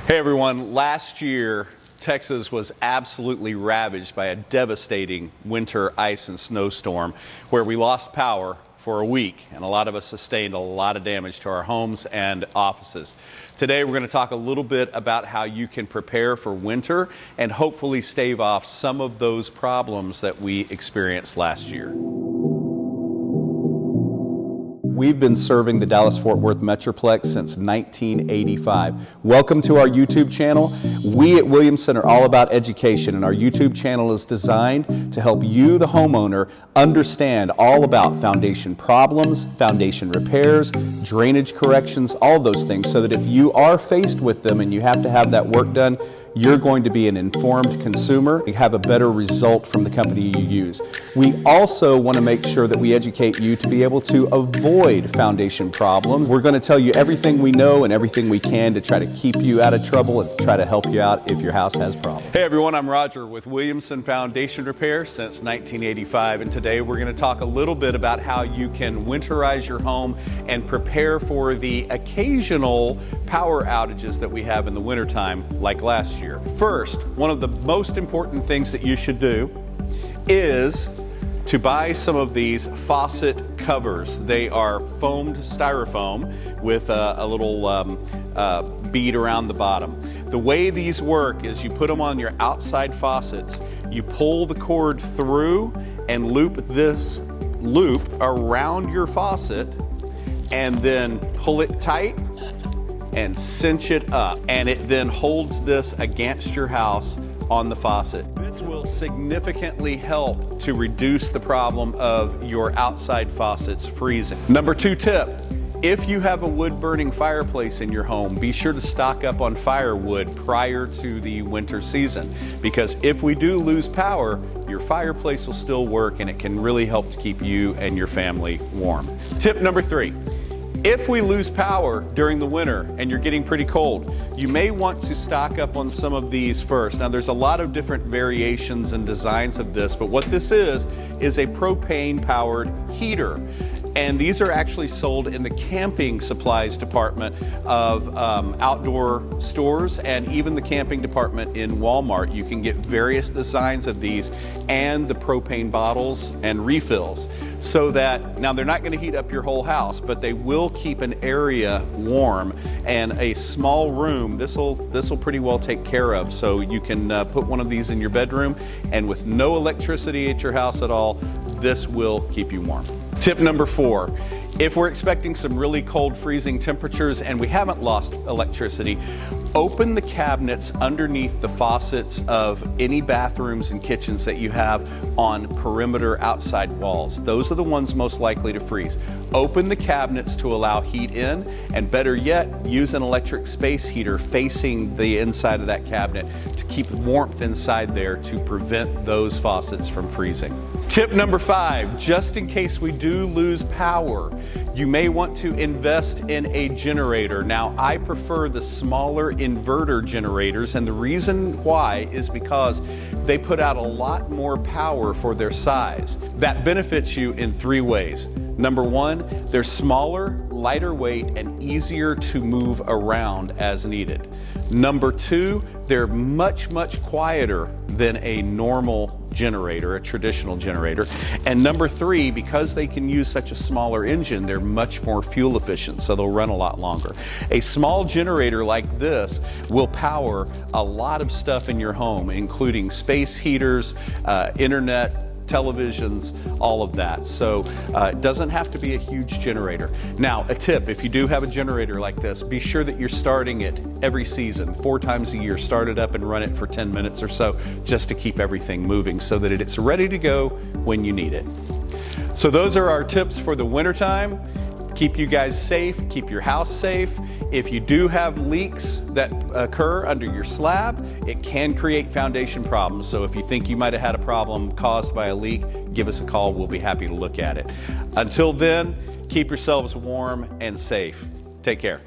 Hey everyone, last year Texas was absolutely ravaged by a devastating winter ice and snowstorm where we lost power for a week, and a lot of us sustained a lot of damage to our homes and offices. Today we're going to talk a little bit about how you can prepare for winter and hopefully stave off some of those problems that we experienced last year. We've been serving the Dallas-Fort Worth Metroplex since 1985. Welcome to our YouTube channel. We at Williamson are all about education, and our YouTube channel is designed to help you, the homeowner, understand all about foundation problems, foundation repairs, drainage corrections, all those things, so that if you are faced with them and you have to have that work done, you're going to be an informed consumer. You have a better result from the company you use. We also want to make sure that we educate you to be able to avoid foundation problems. We're going to tell you everything we know and everything we can to try to keep you out of trouble and try to help you out if your house has problems. Hey everyone, I'm Roger with Williamson Foundation Repair since 1985, and today we're going to talk a little bit about how you can winterize your home and prepare for the occasional power outages that we have in the wintertime like last year. First, one of the most important things that you should do is to buy some of these faucet covers. They are foamed styrofoam with a little bead around the bottom. The way these work is you put them on your outside faucets, you pull the cord through and loop this loop around your faucet, and then pull it tight and cinch it up, and it then holds this against your house on the faucet. This will significantly help to reduce the problem of your outside faucets freezing. Number 2 tip, if you have a wood-burning fireplace in your home, be sure to stock up on firewood prior to the winter season, because if we do lose power, your fireplace will still work and it can really help to keep you and your family warm. Tip number 3. If we lose power during the winter and you're getting pretty cold, you may want to stock up on some of these first. Now there's a lot of different variations and designs of this, but what this is a propane powered heater. And these are actually sold in the camping supplies department of outdoor stores and even the camping department in Walmart. You can get various designs of these and the propane bottles and refills, so that now they're not going to heat up your whole house, but they will keep an area warm, and a small room this will pretty well take care of. So you can put one of these in your bedroom, and with no electricity at your house at all, this will keep you warm. Tip number 4, if we're expecting some really cold freezing temperatures and we haven't lost electricity, open the cabinets underneath the faucets of any bathrooms and kitchens that you have on perimeter outside walls. Those are the ones most likely to freeze. Open the cabinets to allow heat in, and better yet, use an electric space heater facing the inside of that cabinet to keep warmth inside there to prevent those faucets from freezing. Tip number 5, just in case we do lose power, you may want to invest in a generator. Now, I prefer the smaller inverter generators, and the reason why is because they put out a lot more power for their size. That benefits you in 3 ways. Number 1, they're smaller, lighter weight, and easier to move around as needed. Number 2, they're much quieter than a normal generator, a traditional generator. And number 3, because they can use such a smaller engine, they're much more fuel efficient, so they'll run a lot longer. A small generator like this will power a lot of stuff in your home, including space heaters, internet, televisions, all of that. So it doesn't have to be a huge generator. Now, a tip, if you do have a generator like this, be sure that you're starting it every season, 4 times a year. Start it up and run it for 10 minutes or so, just to keep everything moving so that it's ready to go when you need it. So those are our tips for the wintertime. Keep you guys safe, keep your house safe. If you do have leaks that occur under your slab, it can create foundation problems. So if you think you might have had a problem caused by a leak, give us a call. We'll be happy to look at it. Until then, keep yourselves warm and safe. Take care.